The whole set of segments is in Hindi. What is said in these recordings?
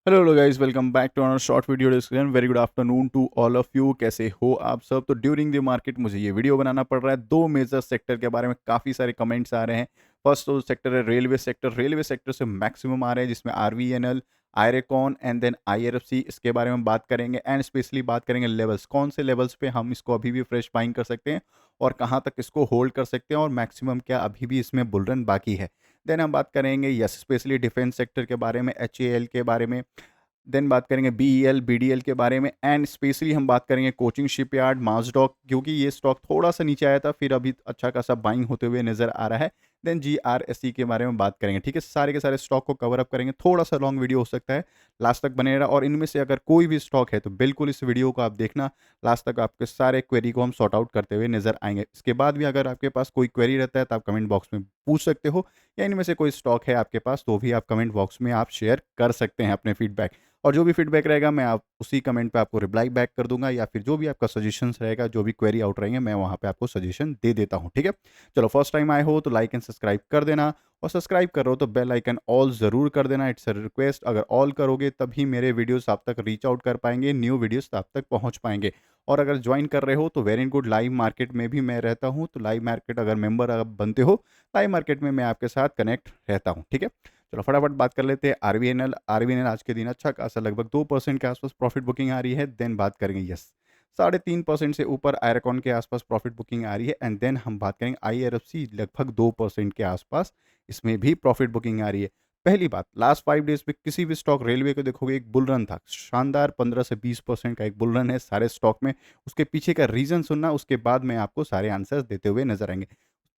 Hello guys, welcome back to another short video discussion. Very good afternoon to all of you. कैसे हो आप सब? तो ड्यूरिंग द मार्केट मुझे ये वीडियो बनाना पड़ रहा है। दो मेजर सेक्टर के बारे में काफ़ी सारे कमेंट्स आ रहे हैं। फर्स्ट तो सेक्टर है रेलवे सेक्टर। रेलवे सेक्टर से मैक्सिमम आ रहे हैं, जिसमें आरवीएनएल, आयरेकॉन एंड देन आईआरएफसी। इसके बारे में बात करेंगे एंड स्पेशली बात करेंगे लेवल्स, कौन से लेवल्स पे हम इसको अभी भी फ्रेश बाइंग कर सकते हैं और कहाँ तक इसको होल्ड कर सकते हैं और मैक्सिमम क्या अभी भी इसमें बुल रन बाकी है। देन हम बात करेंगे यस स्पेशली डिफेंस सेक्टर के बारे में, एचएएल के बारे में। देन बात करेंगे बीईएल बीडीएल के बारे में एंड स्पेशली हम बात करेंगे कोचिंग शिपयार्ड, माजडॉक, क्योंकि ये स्टॉक थोड़ा सा नीचे आया था, फिर अभी अच्छा खासा बाइंग होते हुए नजर आ रहा है। देन जीआरएसई के बारे में बात करेंगे। ठीक है, सारे के सारे स्टॉक को कवर अप करेंगे। थोड़ा सा लॉन्ग वीडियो हो सकता है, लास्ट तक बने रहा। और इनमें से अगर कोई भी स्टॉक है तो बिल्कुल इस वीडियो को आप देखना लास्ट तक, आपके सारे क्वेरी को हम सॉर्ट आउट करते हुए नजर आएंगे। इसके बाद भी अगर आपके पास कोई क्वेरी रहता है तो आप कमेंट बॉक्स में पूछ सकते हो, या इनमें से कोई स्टॉक है आपके पास तो भी आप कमेंट बॉक्स में आप शेयर कर सकते हैं अपने फीडबैक। और जो भी फीडबैक रहेगा मैं आप उसी कमेंट पे आपको रिप्लाई बैक कर दूंगा, या फिर जो भी आपका सजेशंस रहेगा, जो भी क्वेरी आउट रहेंगे, मैं वहाँ पे आपको सजेशन दे देता हूँ। ठीक है, चलो फर्स्ट टाइम आए हो तो लाइक एंड सब्सक्राइब कर देना, और सब्सक्राइब कर रहे हो तो बेल आइकन ऑल ज़रूर कर देना। इट्स अ रिक्वेस्ट, अगर ऑल करोगे तभी मेरे वीडियोस आप तक रीच आउट कर पाएंगे, न्यू वीडियोस आप तक पहुँच पाएंगे। और अगर ज्वाइन कर रहे हो तो वेरी गुड, लाइव मार्केट में भी मैं रहता हूँ, तो लाइव मार्केट अगर मेंबर आप बनते हो, लाइव मार्केट में मैं आपके साथ कनेक्ट रहता हूँ। ठीक है, चलो फटाफट बात कर लेते हैं आरवीएनएल। आरवीएनएल आज के दिन अच्छा खासा लगभग 2% के आसपास प्रॉफिट बुकिंग आ रही है। देन बात करेंगे यस 3.5% से ऊपर आयरकॉन के आसपास प्रॉफिट बुकिंग आ रही है। एंड देन हम बात करेंगे आईआरएफसी, लगभग 2% के आसपास इसमें भी प्रॉफिट बुकिंग आ रही है। पहली बात, लास्ट 5 डेज में किसी भी स्टॉक रेलवे को देखोगे एक बुल रन था, शानदार 15 से 20% का एक बुल रन है सारे स्टॉक में। उसके पीछे का रीज़न सुनना, उसके बाद मैं आपको सारे आंसर्स देते हुए नजर आएंगे।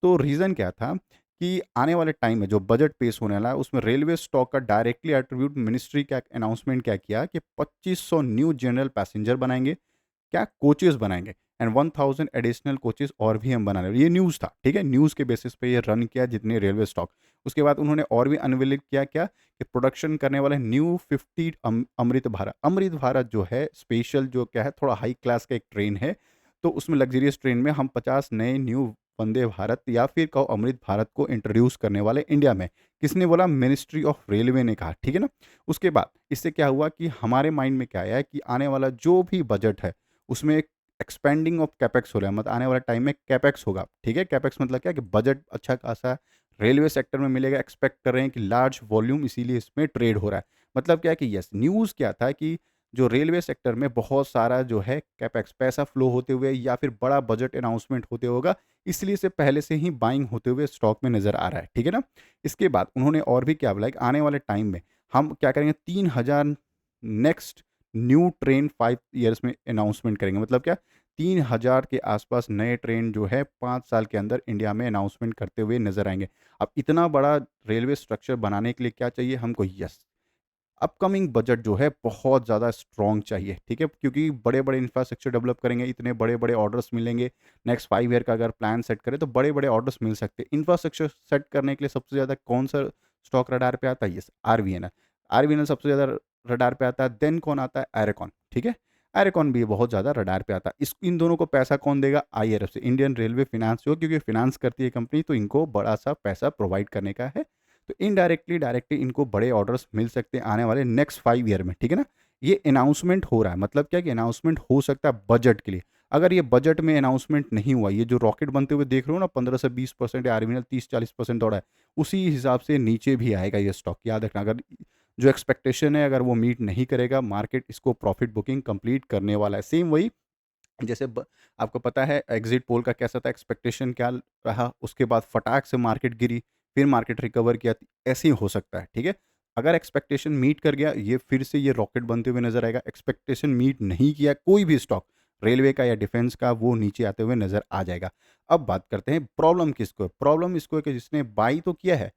तो रीज़न क्या था कि आने वाले टाइम में जो बजट पेश होने वाला है उसमें रेलवे स्टॉक का डायरेक्टली एट्रीब्यूट मिनिस्ट्री का अनाउंसमेंट क्या किया कि 2500 न्यू जनरल पैसेंजर बनाएंगे, क्या कोचेस बनाएंगे, एंड 1000 एडिशनल कोचेस और भी हम बना रहे हैं। ये न्यूज़ था, ठीक है, न्यूज़ के बेसिस पे ये रन किया जितने रेलवे स्टॉक। उसके बाद उन्होंने और भी अनवेल किया क्या कि प्रोडक्शन करने वाले न्यू 50 अमृत भारत। अमृत भारत जो है स्पेशल, जो क्या है, थोड़ा हाई क्लास का एक ट्रेन है। तो उसमें लग्जरियस ट्रेन में हम 50 नए न्यू वंदे भारत या फिर कहो अमृत भारत को इंट्रोड्यूस करने वाले इंडिया में। किसने बोला? मिनिस्ट्री ऑफ रेलवे ने कहा। ठीक है ना। उसके बाद इससे क्या हुआ कि हमारे माइंड में क्या आया है कि आने वाला जो भी बजट है उसमें एक्सपेंडिंग ऑफ कैपेक्स हो रहा है, मतलब आने वाले टाइम में कैपेक्स होगा। ठीक है, कैपेक्स मतलब क्या कि बजट अच्छा खासा रेलवे सेक्टर में मिलेगा, एक्सपेक्ट कर रहे हैं कि लार्ज वॉल्यूम, इसीलिए इसमें ट्रेड हो रहा है। मतलब क्या है कि यस, न्यूज़ क्या था कि जो रेलवे सेक्टर में बहुत सारा जो है कैपेक्स पैसा फ्लो होते हुए या फिर बड़ा बजट अनाउंसमेंट होते होगा, इसलिए से पहले से ही बाइंग होते हुए स्टॉक में नज़र आ रहा है। ठीक है ना। इसके बाद उन्होंने और भी क्या बोला कि आने वाले टाइम में हम क्या करेंगे, 3000 नेक्स्ट न्यू ट्रेन 5 ईयर्स में अनाउंसमेंट करेंगे। मतलब क्या, 3000 के आसपास नए ट्रेन जो है 5 साल के अंदर इंडिया में अनाउंसमेंट करते हुए नजर आएंगे। अब इतना बड़ा रेलवे स्ट्रक्चर बनाने के लिए क्या चाहिए हमको? यस, अपकमिंग बजट जो है बहुत ज़्यादा स्ट्रॉन्ग चाहिए। ठीक है, क्योंकि बड़े बड़े इंफ्रास्ट्रक्चर डेवलप करेंगे, इतने बड़े बड़े ऑर्डर्स मिलेंगे। नेक्स्ट 5 ईयर का अगर प्लान सेट करें तो बड़े बड़े ऑर्डर्स मिल सकते हैं। इंफ्रास्ट्रक्चर सेट करने के लिए सबसे ज़्यादा कौन सा स्टॉक रडार पे आता है? Yes, RVNL. आरवीएनएल सबसे ज़्यादा रडार पे आता है। देन कौन आता है? एरेकॉन। ठीक है, एरेकॉन भी बहुत ज़्यादा रडार पे आता है। इन दोनों को पैसा कौन देगा? आईआरएफ से, इंडियन रेलवे फिनांस जो, क्योंकि फिनांस करती है कंपनी, तो इनको बड़ा सा पैसा प्रोवाइड करने का है। तो इनडायरेक्टली डायरेक्टली इनको बड़े ऑर्डर्स मिल सकते हैं आने वाले नेक्स्ट 5 ईयर में। ठीक है ना। ये अनाउंसमेंट हो रहा है, मतलब क्या कि अनाउंसमेंट हो सकता है बजट के लिए। अगर ये बजट में अनाउंसमेंट नहीं हुआ, ये जो रॉकेट बनते हुए देख रहे हो ना, 15 से 20% या आरवीएनएल 30-40% दौड़ा है, उसी हिसाब से नीचे भी आएगा ये स्टॉक। याद रखना, अगर जो एक्सपेक्टेशन है अगर वो मीट नहीं करेगा, मार्केट इसको प्रॉफिट बुकिंग कंप्लीट करने वाला है। सेम वही जैसे आपको पता है एग्जिट पोल का कैसा था, एक्सपेक्टेशन क्या रहा, उसके बाद फटाक से मार्केट गिरी, फिर मार्केट रिकवर किया। ऐसे ही हो सकता है। ठीक है, अगर एक्सपेक्टेशन मीट कर गया, ये फिर से ये रॉकेट बनते हुए नजर आएगा। एक्सपेक्टेशन मीट नहीं किया कोई भी स्टॉक, रेलवे का या डिफेंस का, वो नीचे आते हुए नजर आ जाएगा। अब बात करते हैं प्रॉब्लम किसको है। प्रॉब्लम इसको है कि जिसने बाई तो किया है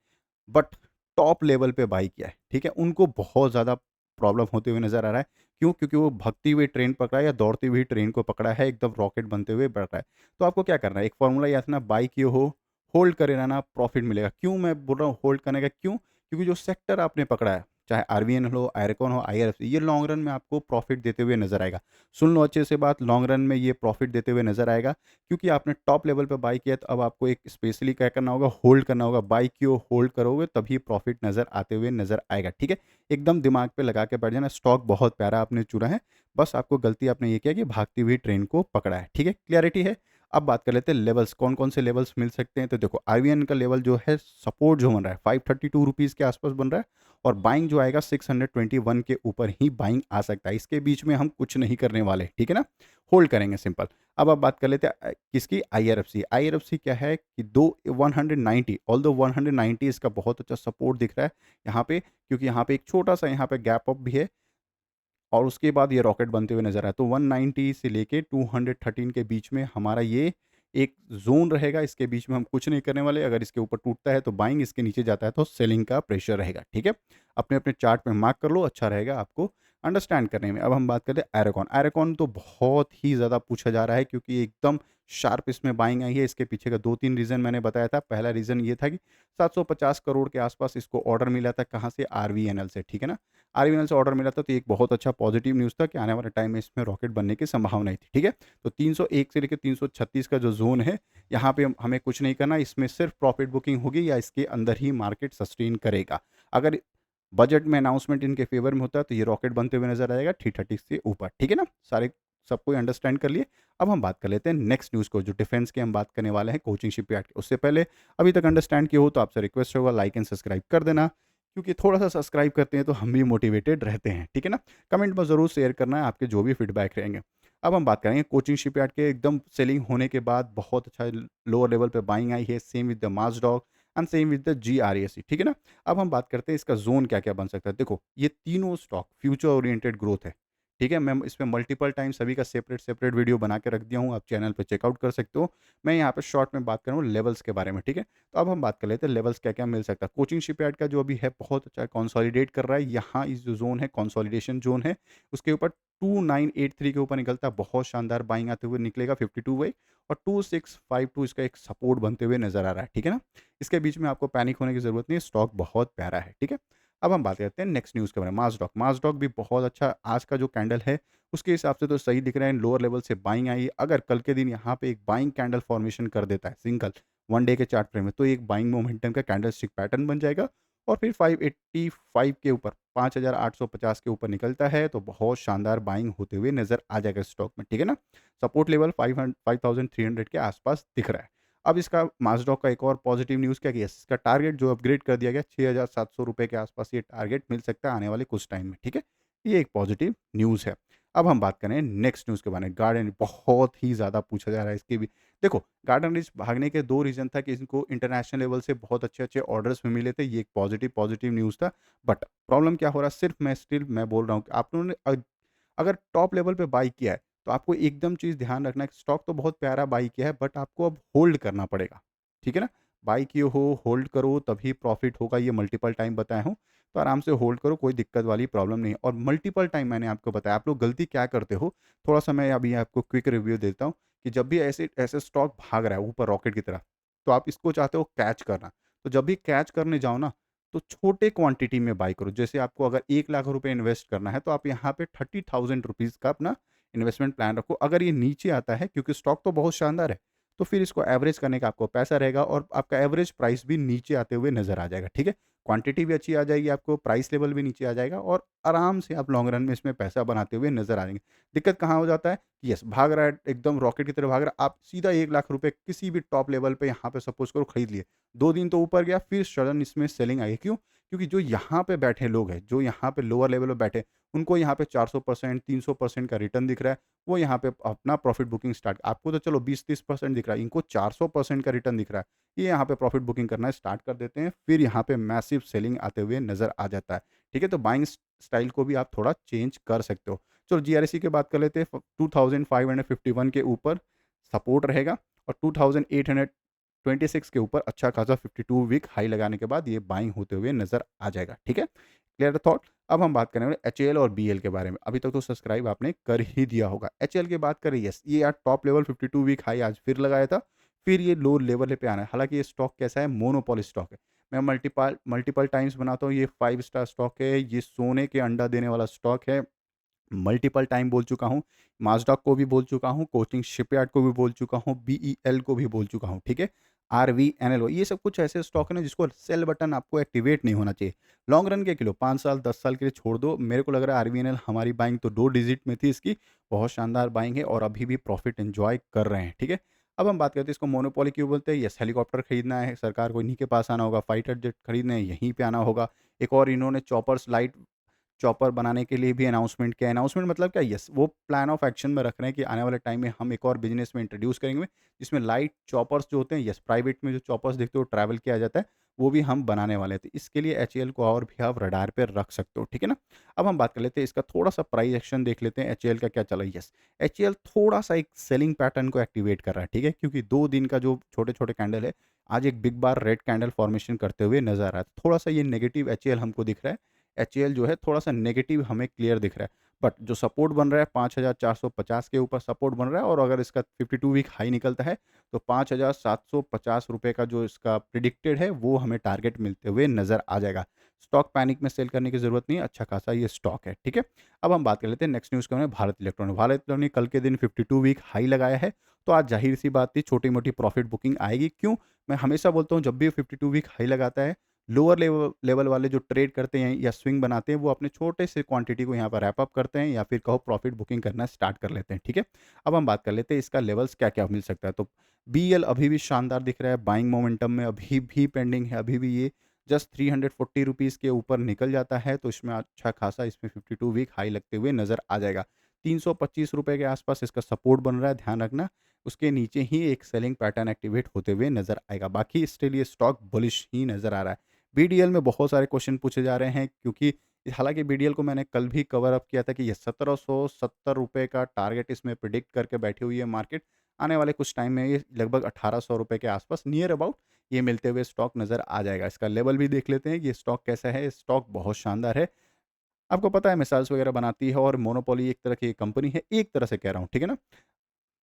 बट टॉप लेवल पे बाई किया है, ठीक है, उनको बहुत ज़्यादा प्रॉब्लम होते हुए नज़र आ रहा है। क्यों? क्योंकि वो भगती हुई ट्रेन पकड़ा है या दौड़ती हुई ट्रेन को पकड़ा है, एकदम रॉकेट बनते हुए बढ़ रहा है। तो आपको क्या करना है, एक फॉर्मूला याद रखना, बाई किए हो होल्ड करे रहना, प्रॉफिट मिलेगा। क्यों मैं बोल रहा हूँ होल्ड करने का? क्यों? क्योंकि जो सेक्टर आपने पकड़ा है, चाहे आरवीएनएल हो, आयरकॉन हो, आईआरएफसी, ये लॉन्ग रन में आपको प्रॉफिट देते हुए नज़र आएगा। सुन लो अच्छे से बात, लॉन्ग रन में ये प्रॉफिट देते हुए नज़र आएगा, क्योंकि आपने टॉप लेवल पे बाय किया, तो अब आपको एक स्पेशली क्या करना होगा, होल्ड करना होगा। बाय कियो, होल्ड करोगे तभी प्रॉफिट नज़र आते हुए नज़र आएगा, ठीक है? एकदम दिमाग पे लगा के बैठ जाना, स्टॉक बहुत प्यारा आपने चुना है, बस आपको गलती आपने ये किया कि भागती हुई ट्रेन को पकड़ा है, ठीक है? क्लैरिटी है? अब बात कर लेते हैं लेवल्स, कौन-कौन से लेवल्स मिल सकते हैं। तो देखो, आरवीएन का लेवल जो है, सपोर्ट जो बन रहा है, ₹532 के आसपास बन रहा है, और बाइंग जो आएगा 621 के ऊपर ही बाइंग आ सकता है। इसके बीच में हम कुछ नहीं करने वाले, ठीक है ना? होल्ड करेंगे सिंपल। अब आप बात कर लेते हैं किसकी, आईआरएफसी। आईआरएफसी क्या है कि दो 190, ऑल्दो 190 इसका बहुत अच्छा सपोर्ट दिख रहा है यहाँ पे, क्योंकि यहाँ पे एक छोटा-सा यहाँ पे गैप अप भी है, और उसके बाद ये रॉकेट बनते हुए नज़र आया। तो 190 से लेके 213 के बीच में हमारा ये एक ज़ोन रहेगा, इसके बीच में हम कुछ नहीं करने वाले। अगर इसके ऊपर टूटता है तो बाइंग, इसके नीचे जाता है तो सेलिंग का प्रेशर रहेगा, ठीक है? अपने-अपने चार्ट में मार्क कर लो, अच्छा रहेगा आपको अंडरस्टैंड करने में। अब हम बात करते हैं एरोकॉन। एरोकॉन तो बहुत ही ज़्यादा पूछा जा रहा है, क्योंकि एकदम शार्प इसमें बाइंग आई है। इसके पीछे का 2-3 रीज़न मैंने बताया था। पहला रीज़न ये था कि 750 करोड़ के आसपास इसको ऑर्डर मिला था, कहाँ से? आरवीएनएल से, ठीक है ना? आरवीएनएल से ऑर्डर मिला था, तो एक बहुत अच्छा पॉजिटिव न्यूज़ था कि आने वाले टाइम में इसमें रॉकेट बनने की संभावनाएँ थी, ठीक है? तो 301 से लेके 336 का जो ज़ोन है, यहाँ पे हमें कुछ नहीं करना, इसमें सिर्फ प्रॉफिट बुकिंग होगी या इसके अंदर ही मार्केट सस्टेन करेगा। अगर बजट में अनाउंसमेंट इनके फेवर में होता है, तो ये रॉकेट बनते हुए नज़र आएगा 330 से ऊपर, ठीक है ना? सारे सब कोई अंडरस्टैंड कर लिए। अब हम बात कर लेते हैं नेक्स्ट न्यूज़ को, जो डिफेंस की हम बात करने वाले हैं, कोचिंग शिपयार्ड की। उससे पहले अभी तक अंडरस्टैंड किए हो तो आपसे रिक्वेस्ट होगा, लाइक एंड सब्सक्राइब कर देना, क्योंकि थोड़ा-सा सब्सक्राइब करते हैं तो हम भी मोटिवेटेड रहते हैं, ठीक है ना? कमेंट में ज़रूर शेयर करना है आपके जो भी फीडबैक रहेंगे। अब हम बात करेंगे कोचिंग शिपयार्ड के, एकदम सेलिंग होने के बाद बहुत अच्छा लोअर लेवल पे बाइंग आई है, सेम विद द माज़डॉग and same with the GRAC, ठीक है ना? अब हम बात करते हैं इसका ज़ोन क्या-क्या बन सकता है। देखो, ये तीनों स्टॉक फ्यूचर ओरिएंटेड ग्रोथ है, ठीक है? मैं इसमें मल्टीपल टाइम सभी का सेपरेट-सेपरेट वीडियो बना के रख दिया हूँ, आप चैनल पे चेकआउट कर सकते हो। मैं यहाँ पे शॉर्ट में बात कर रहा हूँ लेवल्स के बारे में, ठीक है? तो अब हम बात कर लेते हैं लेवल्स क्या-क्या मिल सकता है। कोचिंग शिपयार्ड का जो अभी है, बहुत अच्छा कंसोलिडेट कर रहा है। यहाँ इस जो ज़ोन है, कंसोलिडेशन ज़ोन है, उसके ऊपर 2983 के ऊपर निकलता है, बहुत शानदार बाइंग आते हुए निकलेगा 52 वे, और 2652 इसका एक सपोर्ट बनते हुए नज़र आ रहा है, ठीक है ना? इसके बीच में आपको पैनिक होने की ज़रूरत नहीं है, स्टॉक बहुत प्यारा है, ठीक है? अब हम बात करते हैं नेक्स्ट न्यूज़ के बारे में, माज़डॉक। माज़डॉक भी बहुत अच्छा, आज का जो कैंडल है, उसके हिसाब से तो सही दिख रहा है। लोअर लेवल से बाइंग आई है। अगर कल के दिन यहाँ पे एक बाइंग कैंडल फॉर्मेशन कर देता है सिंगल, 1 डे के चार्ट फ्रेम में, तो एक बाइंग मोमेंटम का कैंडलस्टिक पैटर्न बन जाएगा, और फिर 585 के ऊपर, 5850 के ऊपर निकलता है, तो बहुत शानदार बाइंग होते हुए नज़र आ जाएगा स्टॉक में, ठीक है ना? सपोर्ट लेवल 5300 के आसपास दिख रहा है। अब इसका माज़डॉक का एक और पॉजिटिव न्यूज़ क्या, कि इसका टारगेट जो अपग्रेड कर दिया गया, ₹6700 के आसपास ये टारगेट मिल सकता है आने वाले कुछ टाइम में, ठीक है? ये एक पॉजिटिव न्यूज़ है। अब हम बात करें नेक्स्ट न्यूज़ के बारे में, गार्डन, बहुत ही ज़्यादा पूछा जा रहा है इसकी भी। देखो, गार्डन रिच भागने के 2 रीज़न था, कि इनको इंटरनेशनल लेवल से बहुत अच्छे-अच्छे ऑर्डर्स भी मिले थे, ये एक पॉजिटिव न्यूज़ था। बट प्रॉब्लम क्या हो रहा है, सिर्फ मैं बोल रहा हूँ कि आप लोगों ने अगर टॉप लेवल पे बाय किया है, तो आपको एकदम चीज़ ध्यान रखना है कि स्टॉक तो बहुत प्यारा बाय किया है, बट आपको अब होल्ड करना पड़ेगा, ठीक है ना? बाय किए हो, होल्ड करो, तभी प्रॉफिट होगा, ये मल्टीपल टाइम बताया हूँ। तो आराम से होल्ड करो, कोई दिक्कत वाली प्रॉब्लम नहीं है, और मल्टीपल टाइम मैंने आपको बताया। आप लोग गलती क्या करते हो, थोड़ा-सा मैं अभी आपको क्विक रिव्यू देता हूँ, कि जब भी ऐसे ऐसे स्टॉक भाग रहा है ऊपर रॉकेट की तरह, तो आप इसको चाहते हो कैच करना। तो जब भी कैच करने जाओ ना, तो छोटे क्वांटिटी में बाय करो। जैसे आपको अगर ₹1,00,000 इन्वेस्ट करना है, तो आप यहाँ पे ₹30,000 का अपना इन्वेस्टमेंट प्लान रखो। अगर ये नीचे आता है, क्योंकि स्टॉक तो बहुत शानदार है, तो फिर इसको एवरेज करने का आपको पैसा रहेगा, और आपका एवरेज प्राइस भी नीचे आते हुए नज़र आ जाएगा, ठीक है? क्वांटिटी भी अच्छी आ जाएगी आपको, प्राइस लेवल भी नीचे आ जाएगा, और आराम से आप लॉन्ग रन में इसमें पैसा बनाते हुए नज़र आ जाएँगे। दिक्कत कहाँ हो जाता है, यस, भाग रहा है, एकदम रॉकेट की तरह भाग रहा है, आप सीधा ₹1,00,000 किसी भी टॉप लेवल पे यहाँ पे सपोज़ करो खरीद लिए। 2 दिन तो ऊपर गया, फिर सडन इसमें सेलिंग आई। क्यों? क्योंकि जो यहाँ पे बैठे लोग हैं, जो यहाँ पे लोअर लेवल पे बैठे, उनको यहाँ पे 400%, 300% का रिटर्न दिख रहा है। वो यहाँ पे अपना प्रॉफिट बुकिंग स्टार्ट, आपको तो चलो 20-30% दिख रहा है, इनको 400% का रिटर्न दिख रहा है। ये यहाँ पे प्रॉफिट बुकिंग करना स्टार्ट कर देते हैं, फिर यहाँ पे मैसिव सेलिंग आते हुए नज़र आ जाता है। ठीक है? तो बाइंग स्टाइल को भी आप थोड़ा चेंज कर सकते हो। चलो जीआरएसी की बात कर लेते हैं। 2551 के ऊपर सपोर्ट रहेगा, और 2826 के ऊपर अच्छा खासा 52 वीक हाई लगाने के बाद ये बाइंग होते हुए नज़र आ जाएगा। ठीक है? Clear thought? अब हम बात करेंगे एचएएल और बीएल के बारे में। अभी तक तो सब्सक्राइब आपने कर ही दिया होगा। एचएएल की बात करें, यस, ये यार टॉप लेवल 52 वीक हाई आज फिर लगाया था, फिर ये लो लेवल पे आना है। हालाँकि ये स्टॉक कैसा है, मोनोपोली स्टॉक है। मैं मल्टीपल मल्टीपल टाइम्स बनाता हूँ, ये 5 स्टार स्टॉक है, ये सोने के अंडा देने वाला स्टॉक है। मल्टीपल टाइम बोल चुका हूँ, माज़डाक को भी बोल चुका हूँ, कोचिंग शिपयार्ड को भी बोल चुका हूँ, बीईएल को भी बोल चुका हूँ, ठीक है? आरवीएनएल ये सब कुछ ऐसे स्टॉक है ना जिसको सेल बटन आपको एक्टिवेट नहीं होना चाहिए। लॉन्ग रन के लिए 5 साल, 10 साल के लिए छोड़ दो। मेरे को लग रहा है आरवीएनएल हमारी बाइंग तो 2 डिजिट में थी इसकी, बहुत शानदार बाइंग है और अभी भी प्रॉफिट एन्जॉय कर रहे हैं, ठीक है? अब हम बात करते हैं इसको मोनोपोली क्यों बोलते हैं? यस, हेलीकॉप्टर खरीदना है, सरकार को इन्हीं के पास आना होगा, फाइटर जेट खरीदने हैं, यहीं पे आना होगा। एक और इन्होंने चॉपर्स लाइट चॉपर बनाने के लिए भी अनाउंसमेंट किया है। अनाउंसमेंट मतलब क्या? यस, वो प्लान ऑफ एक्शन में रख रहे हैं कि आने वाले टाइम में हम एक और बिज़नेस में इंट्रोड्यूस करेंगे, जिसमें लाइट चॉपर्स जो होते हैं, यस, प्राइवेट में जो चॉपर्स देखते हो ट्रैवल किया जाता है, वो भी हम बनाने वाले हैं। तो इसके लिए एचएएल को और भी आप रडार पे रख सकते हो, ठीक है ना? अब हम बात कर लेते हैं इसका थोड़ा-सा प्राइस एक्शन देख लेते हैं एचएएल का क्या चला है। यस, एचएएल थोड़ा-सा एक सेलिंग पैटर्न को एक्टिवेट कर रहा है, ठीक है? क्योंकि 2 दिन का जो छोटे-छोटे कैंडल है, आज एक बिग बार रेड कैंडल फॉर्मेशन करते हुए नज़र आ रहा है। थोड़ा-सा ये नेगेटिव एचएएल हमको दिख रहा है। एचएएल जो है थोड़ा-सा नेगेटिव हमें क्लियर दिख रहा है। बट जो सपोर्ट बन रहा है 5450 के ऊपर सपोर्ट बन रहा है और अगर इसका 52 वीक हाई निकलता है तो ₹5750 का जो इसका प्रिडिक्टेड है वो हमें टारगेट मिलते हुए नज़र आ जाएगा। स्टॉक पैनिक में सेल करने की ज़रूरत नहीं है, अच्छा खासा ये स्टॉक है, ठीक है? अब हम बात कर लेते हैं नेक्स्ट न्यूज़ क्या है भारत इलेक्ट्रॉनिक। भारत इलेक्ट्रॉनिक कल के दिन 52 वीक हाई लगाया है, तो आज ज़ाहिर-सी बात थी छोटी-मोटी प्रॉफिट बुकिंग आएगी। क्यों? मैं हमेशा बोलता हूँ जब भी 52 वीक हाई लगाता है लोअर लेवल लेवल वाले जो ट्रेड करते हैं या स्विंग बनाते हैं वो अपने छोटे से क्वांटिटी को यहाँ पर रैप अप करते हैं या फिर कहो प्रॉफिट बुकिंग करना स्टार्ट कर लेते हैं, ठीक है? अब हम बात कर लेते हैं इसका लेवल्स क्या-क्या मिल सकता है। तो बीएल अभी भी शानदार दिख रहा है, बाइंग मोमेंटम में अभी भी पेंडिंग है, अभी भी ये जस्ट ₹340 के ऊपर निकल जाता है तो इसमें अच्छा खासा इसमें 52 वीक हाई लगते हुए नज़र आ जाएगा। ₹325 के आसपास इसका सपोर्ट बन रहा है, ध्यान रखना। उसके नीचे ही एक सेलिंग पैटर्न एक्टिवेट होते हुए नज़र आएगा। बाकी स्टिल ये स्टॉक बुलिश ही नज़र आ रहा है। बीडीएल में बहुत सारे क्वेश्चन पूछे जा रहे हैं क्योंकि हालाँकि बीडीएल को मैंने कल भी कवर अप किया था कि ये ₹1770 का टारगेट इसमें प्रिडिक्ट करके बैठी हुई है मार्केट। आने वाले कुछ टाइम में ये लगभग ₹1800 के आसपास नियर अबाउट ये मिलते हुए स्टॉक नज़र आ जाएगा। इसका लेवल भी देख लेते हैं कि ये स्टॉक कैसा है। स्टॉक बहुत शानदार है। आपको पता है मिसाइल्स वगैरह बनाती है और मोनोपोली एक तरह की कंपनी है, एक तरह से कह रहा हूँ, ठीक है ना?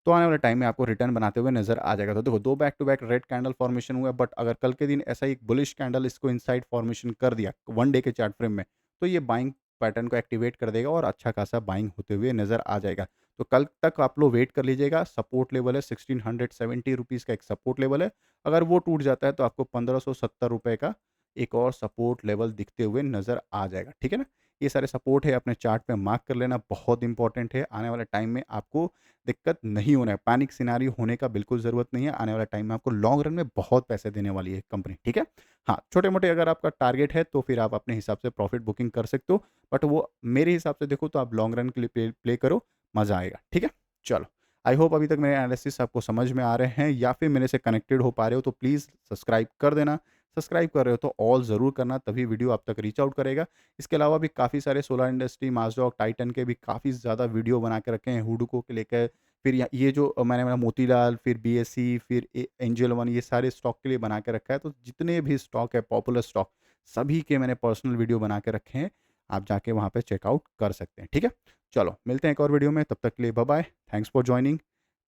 तो आने वाले टाइम में आपको रिटर्न बनाते हुए नज़र आ जाएगा। तो देखो 2 back to back red candle formation हुआ है बट अगर कल के दिन ऐसा ही एक बुलिश कैंडल इसको इनसाइड फॉर्मेशन कर दिया 1 डे के चार्ट फ्रेम में, तो ये बाइंग पैटर्न को एक्टिवेट कर देगा और अच्छा खासा बाइंग होते हुए नज़र आ जाएगा। तो कल तक आप लोग वेट कर लीजिएगा, सपोर्ट लेवल है ₹1670 का एक सपोर्ट लेवल है। अगर वो टूट जाता है तो आपको ₹1570 का एक और सपोर्ट लेवल दिखते हुए नज़र आ जाएगा, ठीक है ना? ये सारे सपोर्ट है अपने चार्ट पे मार्क कर लेना बहुत इंपॉर्टेंट है। आने वाले टाइम में आपको दिक्कत नहीं होना है, पैनिक सिनेरियो होने का बिल्कुल ज़रूरत नहीं है। आने वाले टाइम में आपको लॉन्ग रन में बहुत पैसे देने वाली है कंपनी, ठीक है? हाँ, छोटे-मोटे अगर आपका टारगेट है तो फिर आप अपने हिसाब से प्रॉफिट बुकिंग कर सकते हो, बट वो मेरे हिसाब से देखो तो आप लॉन्ग रन के लिए प्ले प्ले करो, मज़ा आएगा, ठीक है? चलो, आई होप अभी तक मेरे एनालिसिस आपको समझ में आ रहे हैं या फिर मेरे से कनेक्टेड हो पा रहे हो तो प्लीज़ सब्सक्राइब कर देना। सब्सक्राइब कर रहे हो तो ऑल ज़रूर करना तभी वीडियो आप तक रीच आउट करेगा। इसके अलावा भी काफ़ी सारे सोलर इंडस्ट्री, माज़डॉक, टाइटन के भी काफ़ी ज़्यादा वीडियो बना के रखे हैं, हुडको के लेकर फिर ये जो मैंने बोला मोतीलाल, फिर बीएसई, फिर एंजल वन ये सारे स्टॉक के लिए बना के रखा है। तो जितने भी स्टॉक है पॉपुलर स्टॉक, सभी के मैंने पर्सनल वीडियो बना के रखे हैं। आप जाके वहाँ पे चेकआउट कर सकते हैं, ठीक है? चलो मिलते हैं एक और वीडियो में, तब तक के लिए bye bye, thanks for joining,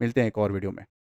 मिलते हैं एक और वीडियो में।